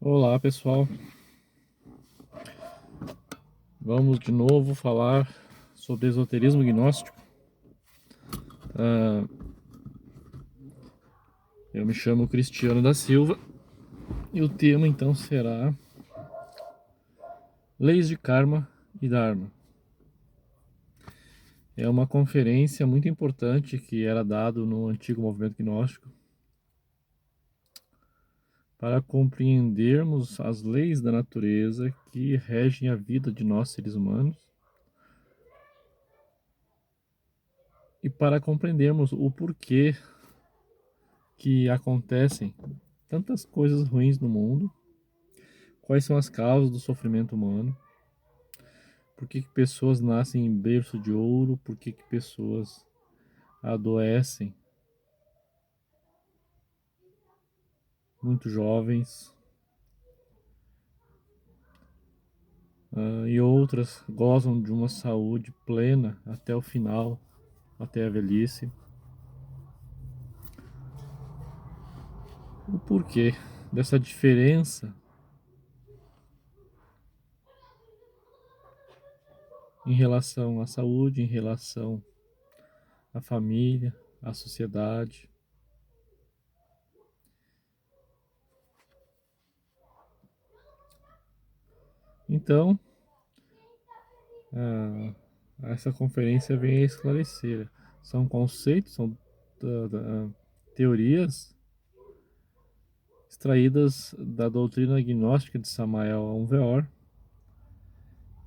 Olá, pessoal. Vamos de novo falar sobre esoterismo gnóstico. Ah, eu me chamo Cristiano da Silva e o tema então será Leis de Karma e Dharma. É uma conferência muito importante que era dado no antigo movimento gnóstico para compreendermos as leis da natureza que regem a vida de nós seres humanos e para compreendermos o porquê que acontecem tantas coisas ruins no mundo. Quais são as causas do sofrimento humano? Por que pessoas nascem em berço de ouro? Por que pessoas adoecem muito jovens? E outras gozam de uma saúde plena até o final, até a velhice. O porquê dessa diferença em relação à saúde, em relação à família, à sociedade? Então, ah, essa conferência vem a esclarecer. São conceitos, são teorias extraídas da doutrina gnóstica de Samael Aun-Weor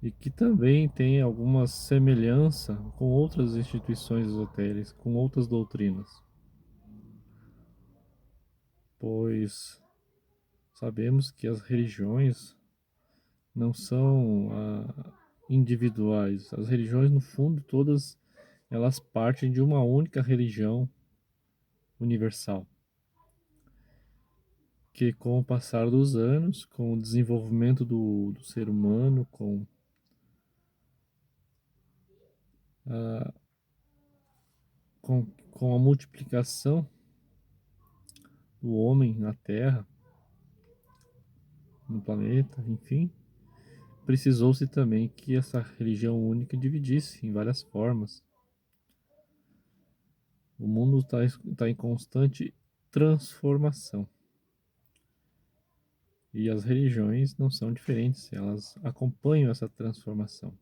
e que também tem alguma semelhança com outras instituições esotéricas, com outras doutrinas, pois sabemos que as religiões não são individuais. As religiões, no fundo, todas elas partem de uma única religião universal, que com o passar dos anos, com o desenvolvimento do ser humano, a, com a multiplicação do homem na Terra, no planeta, enfim, precisou-se também que essa religião única dividisse em várias formas. O mundo está em constante transformação. E as religiões não são diferentes, elas acompanham essa transformação.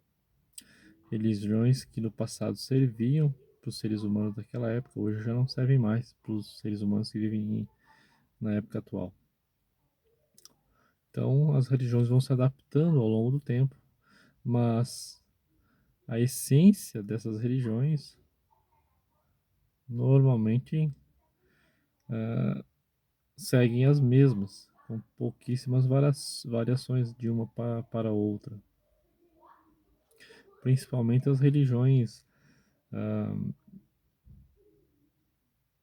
Religiões que no passado serviam para os seres humanos daquela época, hoje já não servem mais para os seres humanos que vivem na época atual. Então, as religiões vão se adaptando ao longo do tempo, mas a essência dessas religiões normalmente seguem as mesmas, com pouquíssimas variações de uma para outra. Principalmente as religiões,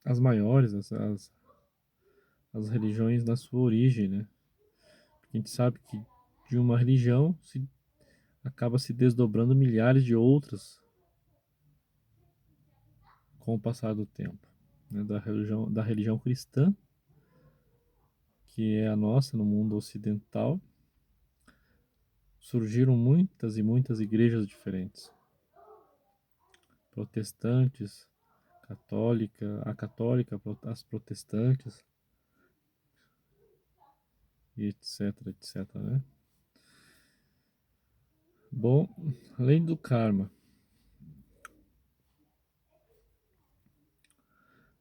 as maiores, as religiões na sua origem, né? Porque a gente sabe que de uma religião acaba se desdobrando milhares de outras com o passar do tempo. Né? Da religião cristã, que é a nossa no mundo ocidental, surgiram muitas e muitas igrejas diferentes. Protestantes, católica, as protestantes, e etc, etc, né? Bom, além do karma,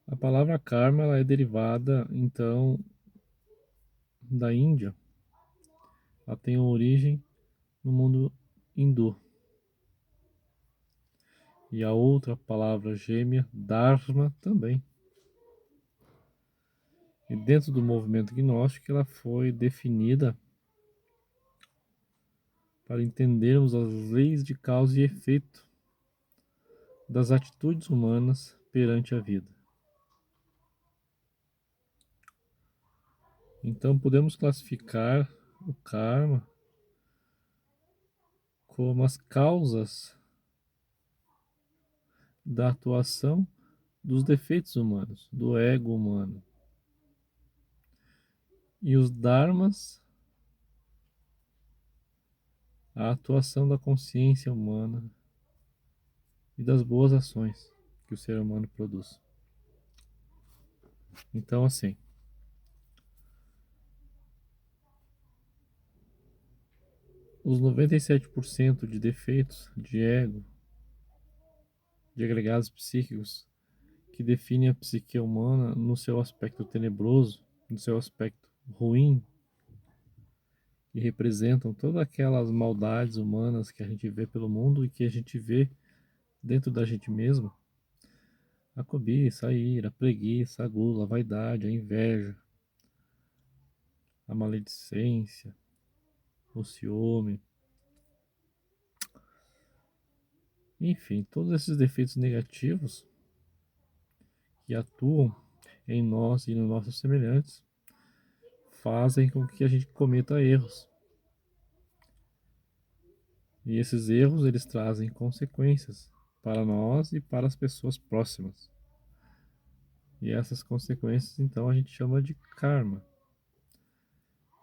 a palavra karma ela é derivada, então, da Índia. Ela tem origem no mundo hindu. E a outra palavra gêmea, Dharma, também. E dentro do movimento gnóstico, ela foi definida para entendermos as leis de causa e efeito das atitudes humanas perante a vida. Então, podemos classificar o karma como as causas da atuação dos defeitos humanos, do ego humano. E os dharmas a atuação da consciência humana e das boas ações que o ser humano produz. Então, assim, os 97% de defeitos de ego, de agregados psíquicos, que definem a psique humana no seu aspecto tenebroso, no seu aspecto ruim, e representam todas aquelas maldades humanas que a gente vê pelo mundo e que a gente vê dentro da gente mesmo: a cobiça, a ira, a preguiça, a gula, a vaidade, a inveja, a maledicência, o ciúme, enfim, todos esses defeitos negativos que atuam em nós e nos nossos semelhantes fazem com que a gente cometa erros. E esses erros eles trazem consequências para nós e para as pessoas próximas. E essas consequências então a gente chama de karma.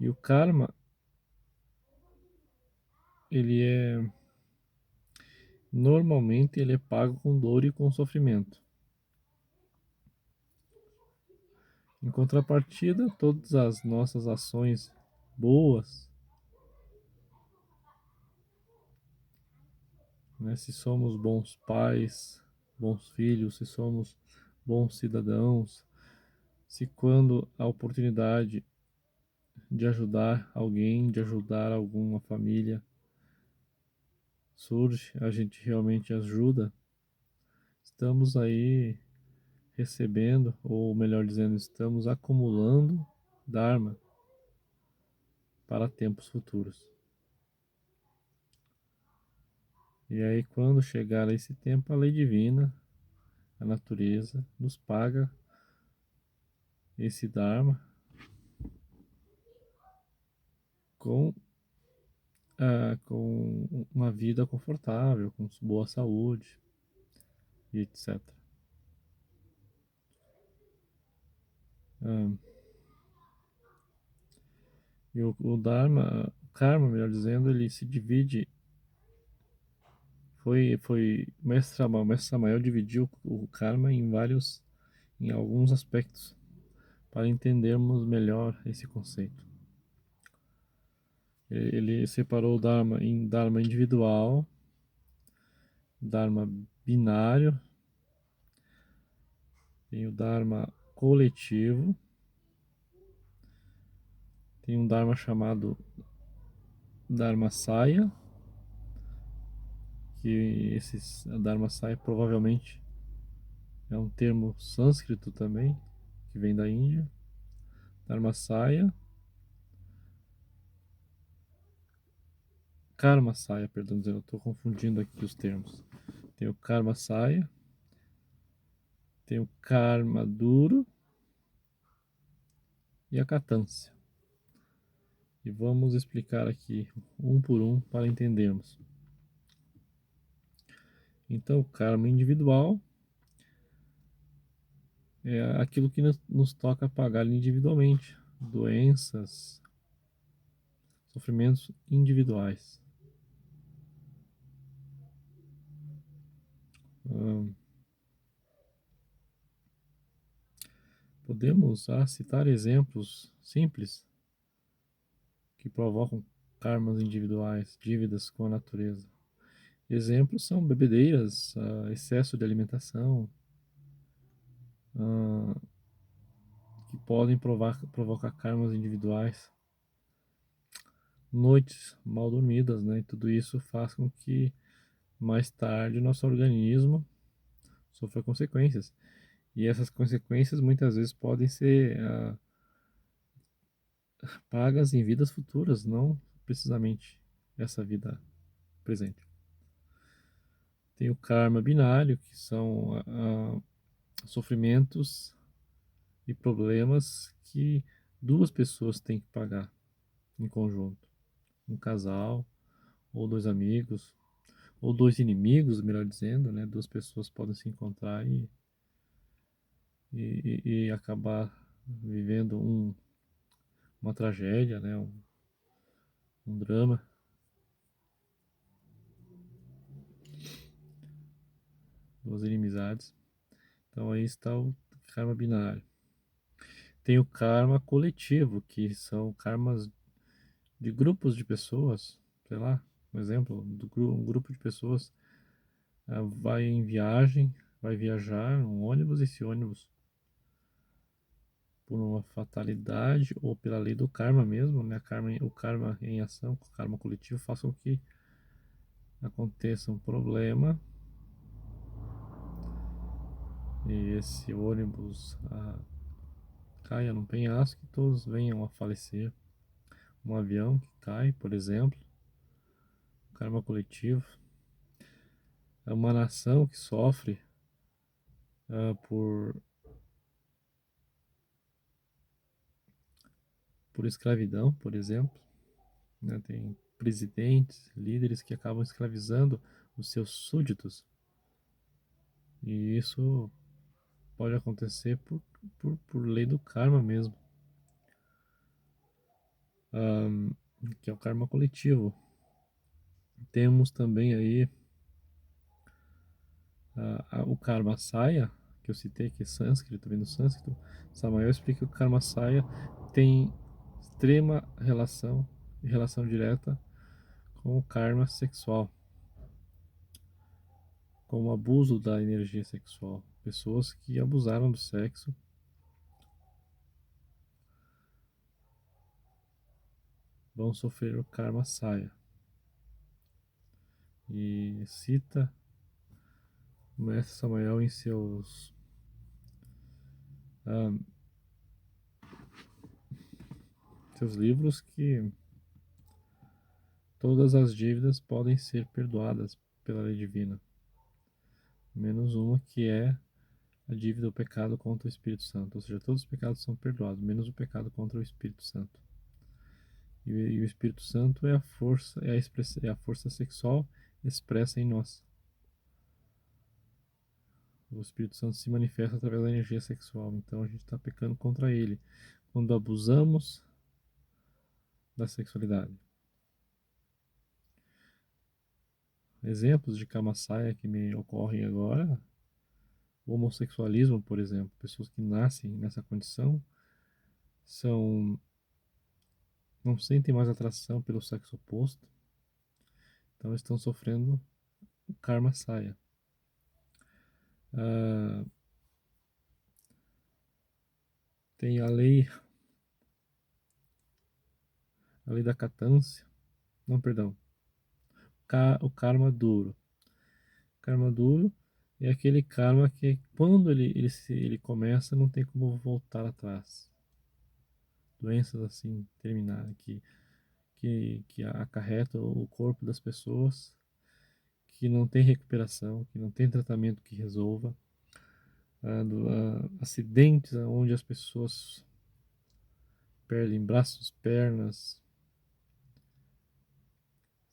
E o karma ele é normalmente ele é pago com dor e com sofrimento. Em contrapartida, todas as nossas ações boas, né, se somos bons pais, bons filhos, se somos bons cidadãos, se quando a oportunidade de ajudar alguém, de ajudar alguma família surge, a gente realmente ajuda, estamos aí recebendo, ou melhor dizendo, estamos acumulando Dharma para tempos futuros. E aí, quando chegar a esse tempo, a lei divina, a natureza, nos paga esse Dharma com, com uma vida confortável, com boa saúde e etc. Ah, e o Dharma, o Karma, melhor dizendo, ele se divide. O mestre Samael dividiu o Karma em alguns aspectos, para entendermos melhor esse conceito. Ele separou o Dharma em Dharma individual, Dharma binário, tem o Dharma coletivo, tem um Dharma chamado Dharma Saya, que esse Dharma Saya provavelmente é um termo sânscrito também, que vem da Índia. Dharma Saya, Karma Saya, perdão, eu estou confundindo aqui os termos. Tem o Karma Saya, tem o Karma Duro e a Katância. E vamos explicar aqui um por um para entendermos. Então, o karma individual é aquilo que nos toca pagar individualmente, doenças, sofrimentos individuais. Hum, Podemos citar exemplos simples que provocam karmas individuais, dívidas com a natureza. Exemplos são bebedeiras, excesso de alimentação, ah, que podem provocar karmas individuais, noites mal dormidas, né? E tudo isso faz com que mais tarde nosso organismo sofra consequências. E essas consequências muitas vezes podem ser pagas em vidas futuras, não precisamente essa vida presente. Tem o karma binário, que são sofrimentos e problemas que duas pessoas têm que pagar em conjunto. Um casal, ou dois amigos, ou dois inimigos, melhor dizendo, né? Duas pessoas podem se encontrar e acabar vivendo uma tragédia, né? Um drama. duas inimizades. Então aí está o karma binário. Tem o karma coletivo, que são karmas de grupos de pessoas, sei lá, um exemplo, um grupo de pessoas vai em viagem, vai viajar um ônibus, esse ônibus, por uma fatalidade ou pela lei do karma mesmo, né? O karma em ação, o karma coletivo, faça com que aconteça um problema e esse ônibus caia num penhasco e todos venham a falecer. Um avião que cai, por exemplo, karma coletivo. É uma nação que sofre por escravidão, por exemplo, né? Tem presidentes, líderes que acabam escravizando os seus súditos. E isso pode acontecer por lei do karma mesmo, que é o karma coletivo. Temos também aí o karma saya, que eu citei, que é sânscrito, vem do sânscrito. Samael explica que o karma saya tem extrema relação direta com o karma sexual, com o abuso da energia sexual. Pessoas que abusaram do sexo vão sofrer o karma saya. E cita o mestre Samael em ah, seus livros que todas as dívidas podem ser perdoadas pela lei divina, menos uma que é a dívida, o pecado contra o Espírito Santo. Ou seja, todos os pecados são perdoados, menos o pecado contra o Espírito Santo. E o Espírito Santo é a força, é a força sexual expressa em nós. O Espírito Santo se manifesta através da energia sexual. Então a gente está pecando contra ele quando abusamos da sexualidade. Exemplos de Kamasaya que me ocorrem agora: o homossexualismo, por exemplo. Pessoas que nascem nessa condição são não sentem mais atração pelo sexo oposto, então estão sofrendo o karma saya. Tem a lei da catância, não, perdão, o karma duro. O karma duro é aquele karma que quando ele começa não tem como voltar atrás. Doenças assim terminais que acarretam o corpo das pessoas, que não tem recuperação, que não tem tratamento que resolva, acidentes onde as pessoas perdem braços, pernas,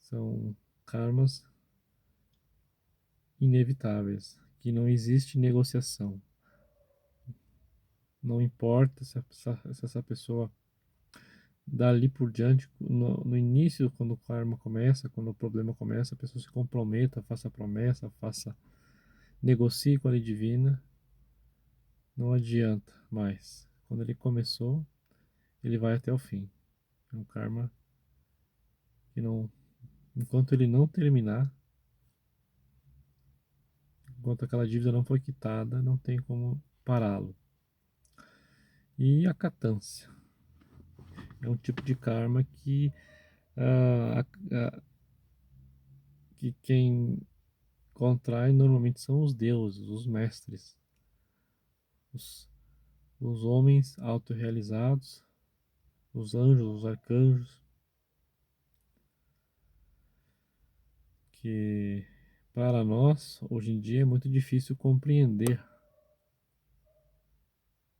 são karmas inevitáveis, que não existe negociação. Não importa se essa pessoa dali por diante, no início, quando o karma começa, quando o problema começa, a pessoa se comprometa, faça promessa, negocie com a lei divina, não adianta mais. Quando ele começou, ele vai até o fim. É um karma que não, enquanto ele não terminar, enquanto aquela dívida não foi quitada, não tem como pará-lo. E a catância é um tipo de karma ah, ah, que quem contrai normalmente são os deuses, os mestres, os, os homens autorrealizados, os anjos, os arcanjos, que para nós, hoje em dia, é muito difícil compreender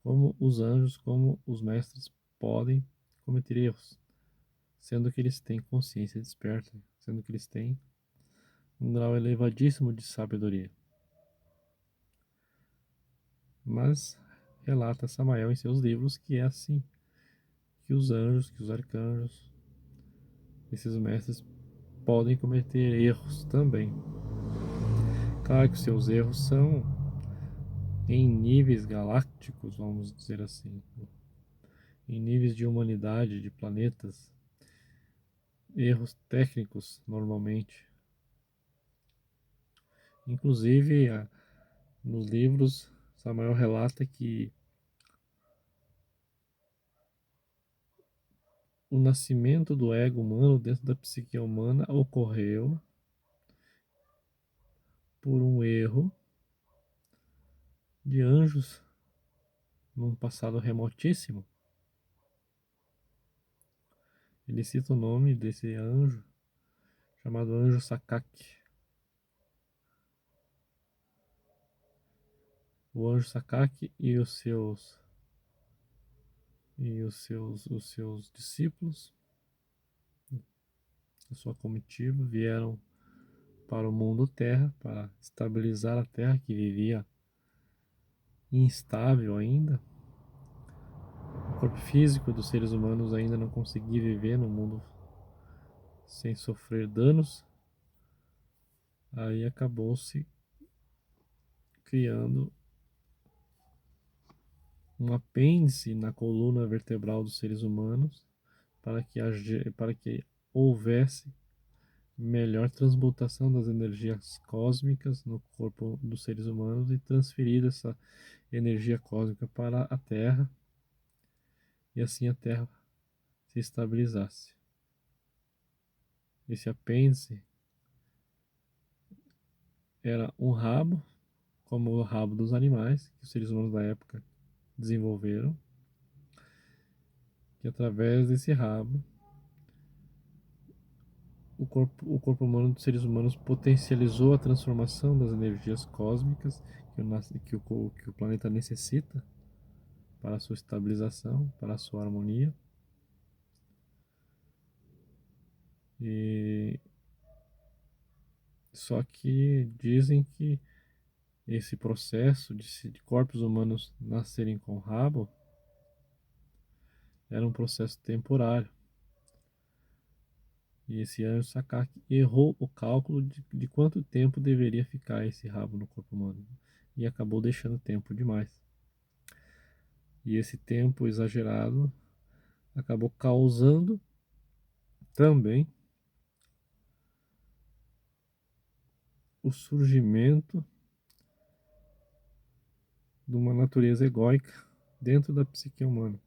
como os anjos, como os mestres podem cometer erros, sendo que eles têm consciência desperta, sendo que eles têm um grau elevadíssimo de sabedoria. Mas relata Samael em seus livros que é assim, que os anjos, que os arcanjos, esses mestres podem cometer erros também. Claro que seus erros são em níveis galácticos, vamos dizer assim, em níveis de humanidade, de planetas, erros técnicos normalmente. Inclusive, nos livros, Samael relata que o nascimento do ego humano dentro da psique humana ocorreu por um erro de anjos num passado remotíssimo. Ele cita o nome desse anjo, chamado Anjo Sakak. O Anjo Sakak e os seus discípulos, a sua comitiva, vieram para o mundo Terra, para estabilizar a Terra que vivia instável ainda. O corpo físico dos seres humanos ainda não conseguia viver no mundo sem sofrer danos. Aí acabou-se criando um apêndice na coluna vertebral dos seres humanos para que houvesse melhor transmutação das energias cósmicas no corpo dos seres humanos e transferir essa energia cósmica para a Terra e assim a Terra se estabilizasse. Esse apêndice era um rabo, como o rabo dos animais, que os seres humanos da época desenvolveram, que através desse rabo o corpo humano dos seres humanos potencializou a transformação das energias cósmicas que o planeta necessita para a sua estabilização, para a sua harmonia. E só que dizem que esse processo de corpos humanos nascerem com rabo era um processo temporário. E esse Anjo Sakak errou o cálculo de quanto tempo deveria ficar esse rabo no corpo humano e acabou deixando tempo demais. E esse tempo exagerado acabou causando também o surgimento de uma natureza egóica dentro da psique humana.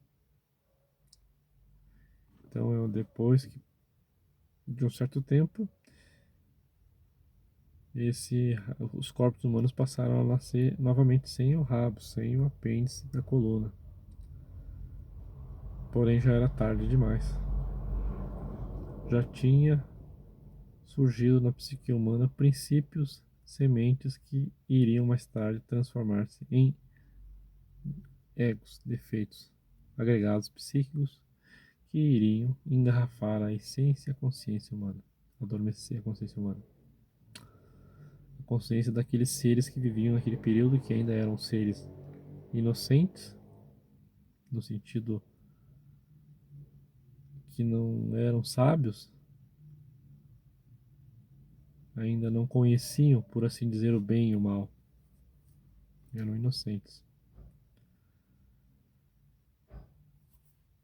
Então, depois de um certo tempo, os corpos humanos passaram a nascer novamente sem o rabo, sem o apêndice da coluna. Porém, já era tarde demais. Já tinha surgido na psique humana princípios, sementes que iriam mais tarde transformar-se em egos, defeitos, agregados psíquicos que iriam engarrafar a essência e a consciência humana, adormecer a consciência humana. A consciência daqueles seres que viviam naquele período, que ainda eram seres inocentes, no sentido que não eram sábios, ainda não conheciam, por assim dizer, o bem e o mal, eram inocentes.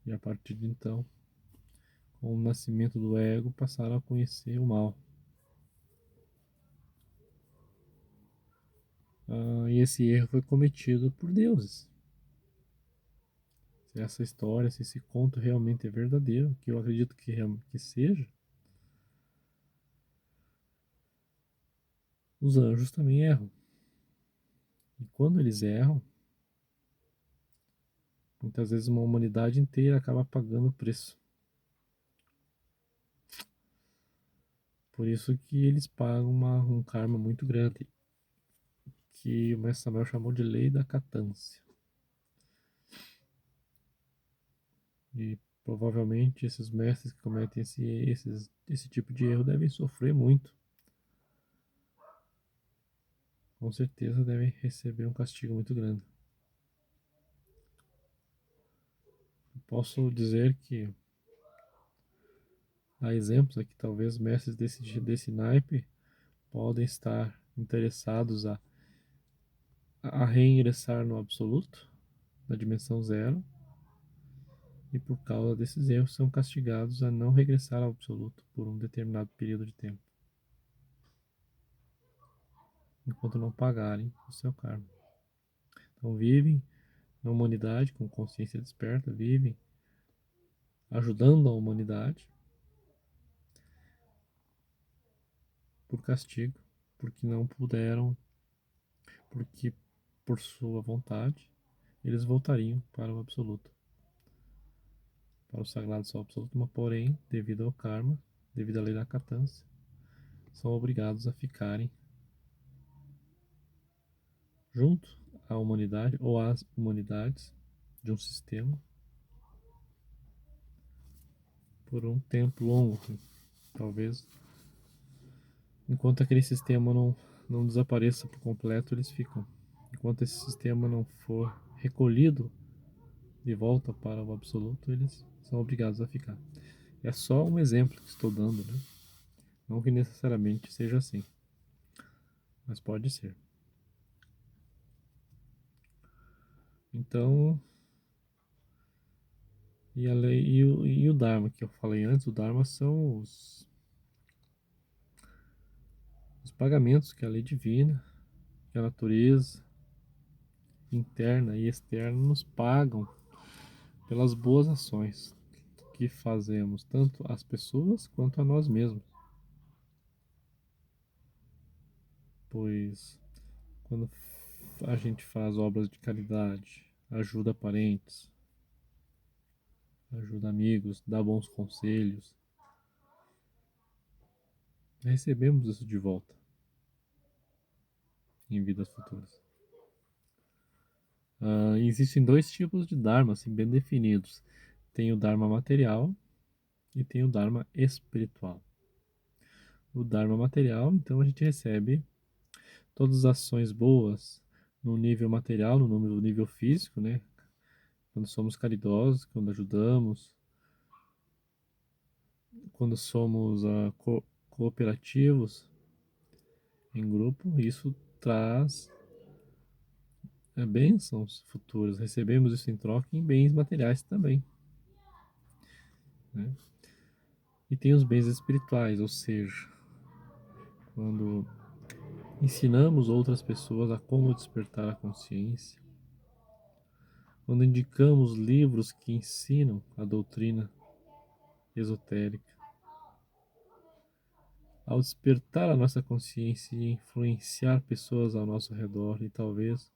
E a partir de então, com o nascimento do ego, passaram a conhecer o mal. E esse erro foi cometido por deuses. Se essa história, se esse conto realmente é verdadeiro, que eu acredito que seja, os anjos também erram. E quando eles erram, muitas vezes uma humanidade inteira acaba pagando o preço. Por isso que eles pagam um karma muito grande, que o mestre Samuel chamou de lei da catância. E provavelmente esses mestres que cometem esse tipo de erro devem sofrer muito. Com certeza devem receber um castigo muito grande. Posso dizer que há exemplos aqui, talvez mestres desse naipe podem estar interessados a reingressar no absoluto, na dimensão zero, e por causa desses erros são castigados a não regressar ao absoluto por um determinado período de tempo, enquanto não pagarem o seu karma. Então vivem na humanidade com consciência desperta, vivem ajudando a humanidade por castigo, porque não puderam, porque por sua vontade eles voltariam para o absoluto, para o sagrado sol absoluto, mas porém, devido ao karma, devido à lei da catância, são obrigados a ficarem junto à humanidade ou às humanidades de um sistema por um tempo longo, talvez enquanto aquele sistema não desapareça por completo, eles ficam. Enquanto esse sistema não for recolhido de volta para o absoluto, eles são obrigados a ficar. É só um exemplo que estou dando, né? Não que necessariamente seja assim, mas pode ser. Então, e a lei e o Dharma que eu falei antes, o Dharma são os pagamentos que a lei divina, que a natureza interna e externa nos pagam pelas boas ações que fazemos, tanto às pessoas quanto a nós mesmos. Pois quando a gente faz obras de caridade, ajuda parentes, ajuda amigos, dá bons conselhos, recebemos isso de volta em vidas futuras. Existem dois tipos de Dharma, assim, bem definidos. Tem o Dharma material e tem o Dharma espiritual. O Dharma material, então a gente recebe todas as ações boas no nível material, no nível físico, né? Quando somos caridosos, quando ajudamos, quando somos cooperativos em grupo, isso traz bênçãos futuras. Recebemos isso em troca em bens materiais também, né? E tem os bens espirituais, ou seja, quando ensinamos outras pessoas a como despertar a consciência, quando indicamos livros que ensinam a doutrina esotérica, ao despertar a nossa consciência e influenciar pessoas ao nosso redor e talvez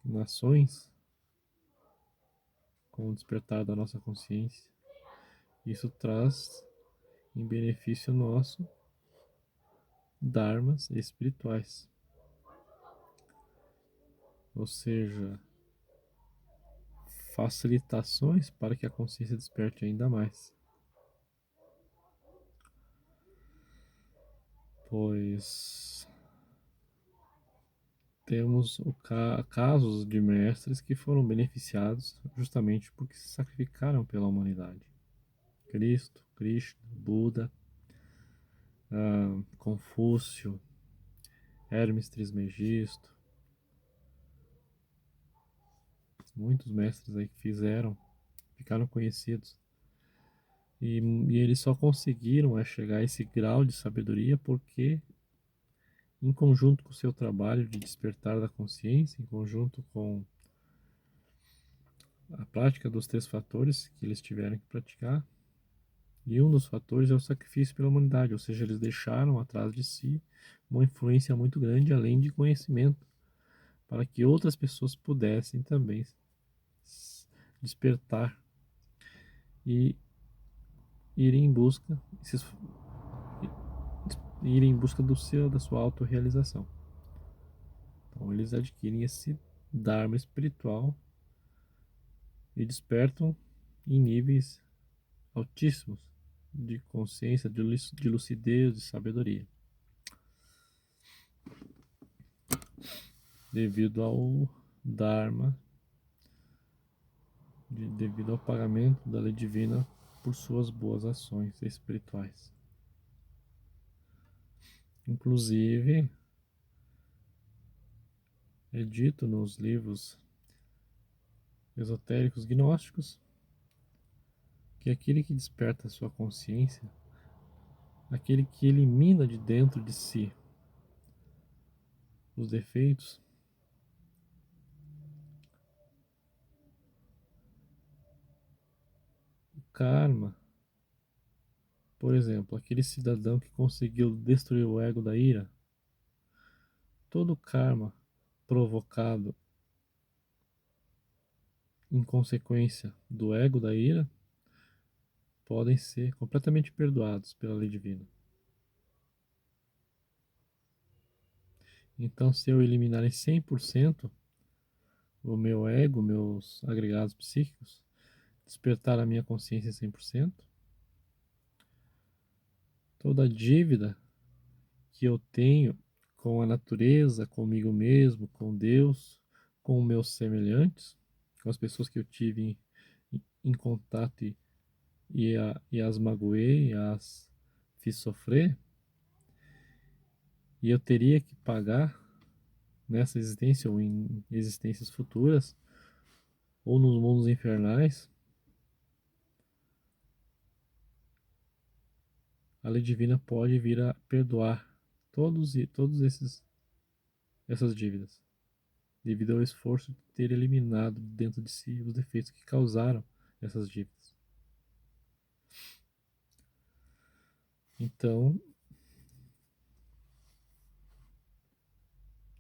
nações com o despertar da nossa consciência, isso traz em benefício nosso dharmas espirituais, ou seja, facilitações para que a consciência desperte ainda mais. Pois temos casos de mestres que foram beneficiados justamente porque se sacrificaram pela humanidade. Cristo, Krishna, Buda, Confúcio, Hermes Trismegisto, muitos mestres aí que ficaram conhecidos. E eles só conseguiram chegar a esse grau de sabedoria porque, em conjunto com o seu trabalho de despertar da consciência, em conjunto com a prática dos três fatores que eles tiveram que praticar, e um dos fatores é o sacrifício pela humanidade, ou seja, eles deixaram atrás de si uma influência muito grande, além de conhecimento, para que outras pessoas pudessem também despertar e ir em busca, ir em busca da sua autorrealização. Então eles adquirem esse Dharma espiritual e despertam em níveis altíssimos de consciência, de lucidez, de sabedoria, devido ao Dharma, devido ao pagamento da lei divina por suas boas ações espirituais. Inclusive, é dito nos livros esotéricos gnósticos que aquele que desperta a sua consciência, aquele que elimina de dentro de si os defeitos, o karma, por exemplo, aquele cidadão que conseguiu destruir o ego da ira, todo o karma provocado em consequência do ego da ira podem ser completamente perdoados pela lei divina. Então, se eu eliminar em 100% o meu ego, meus agregados psíquicos, despertar a minha consciência em 100%, toda a dívida que eu tenho com a natureza, comigo mesmo, com Deus, com meus semelhantes, com as pessoas que eu tive em contato e as magoei, as fiz sofrer, e eu teria que pagar nessa existência ou em existências futuras, ou nos mundos infernais, a lei divina pode vir a perdoar todos essas dívidas, devido ao esforço de ter eliminado dentro de si os defeitos que causaram essas dívidas. Então,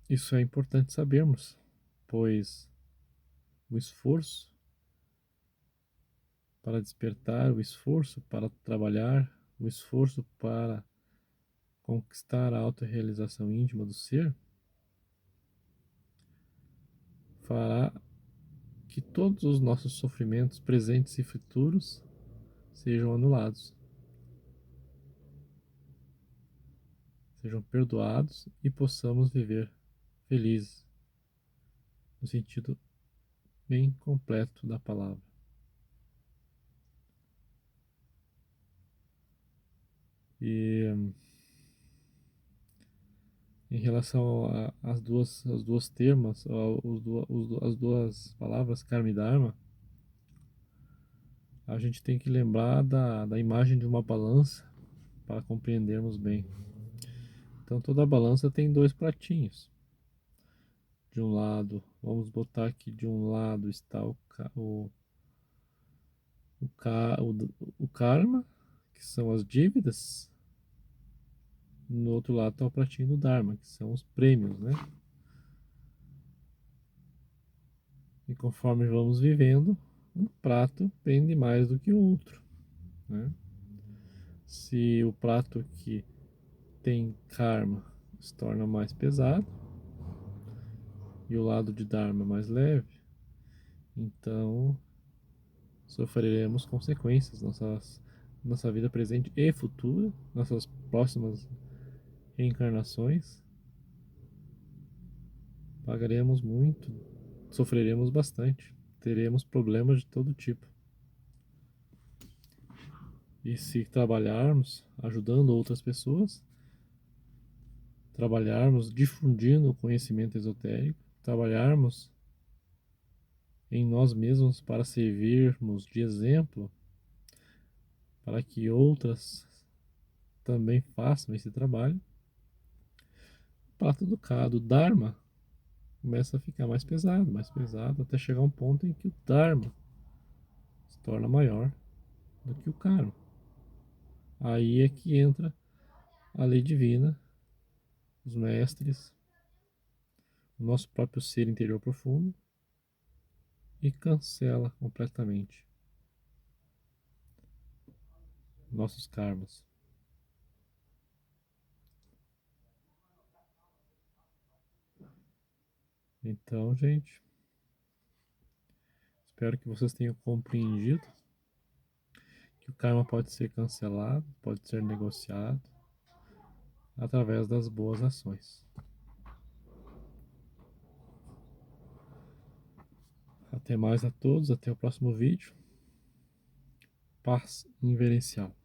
isso é importante sabermos, pois o esforço para despertar, o esforço para trabalhar, o esforço para conquistar a autorrealização íntima do ser fará que todos os nossos sofrimentos presentes e futuros sejam anulados, sejam perdoados e possamos viver felizes, no sentido bem completo da palavra. E em relação às duas termas, as duas palavras karma e dharma, a gente tem que lembrar da imagem de uma balança para compreendermos bem. Então toda balança tem dois pratinhos. De um lado, vamos botar que de um lado está o karma, que são as dívidas. No outro lado está o pratinho do dharma, que são os prêmios, né? E conforme vamos vivendo, um prato pende mais do que o outro, né? Se o prato que tem karma se torna mais pesado e o lado de dharma mais leve, então sofreremos consequências nossa vida presente e futura, nossas próximas reencarnações, pagaremos muito, sofreremos bastante, teremos problemas de todo tipo. E se trabalharmos ajudando outras pessoas, trabalharmos difundindo o conhecimento esotérico, trabalharmos em nós mesmos para servirmos de exemplo, para que outras também façam esse trabalho, o prato do Dharma começa a ficar mais pesado, até chegar a um ponto em que o Dharma se torna maior do que o Karma. Aí é que entra a lei divina, os mestres, o nosso próprio ser interior profundo e cancela completamente nossos karmas. Então, gente, espero que vocês tenham compreendido que o karma pode ser cancelado, pode ser negociado através das boas ações. Até mais a todos, até o próximo vídeo. Paz inverencial.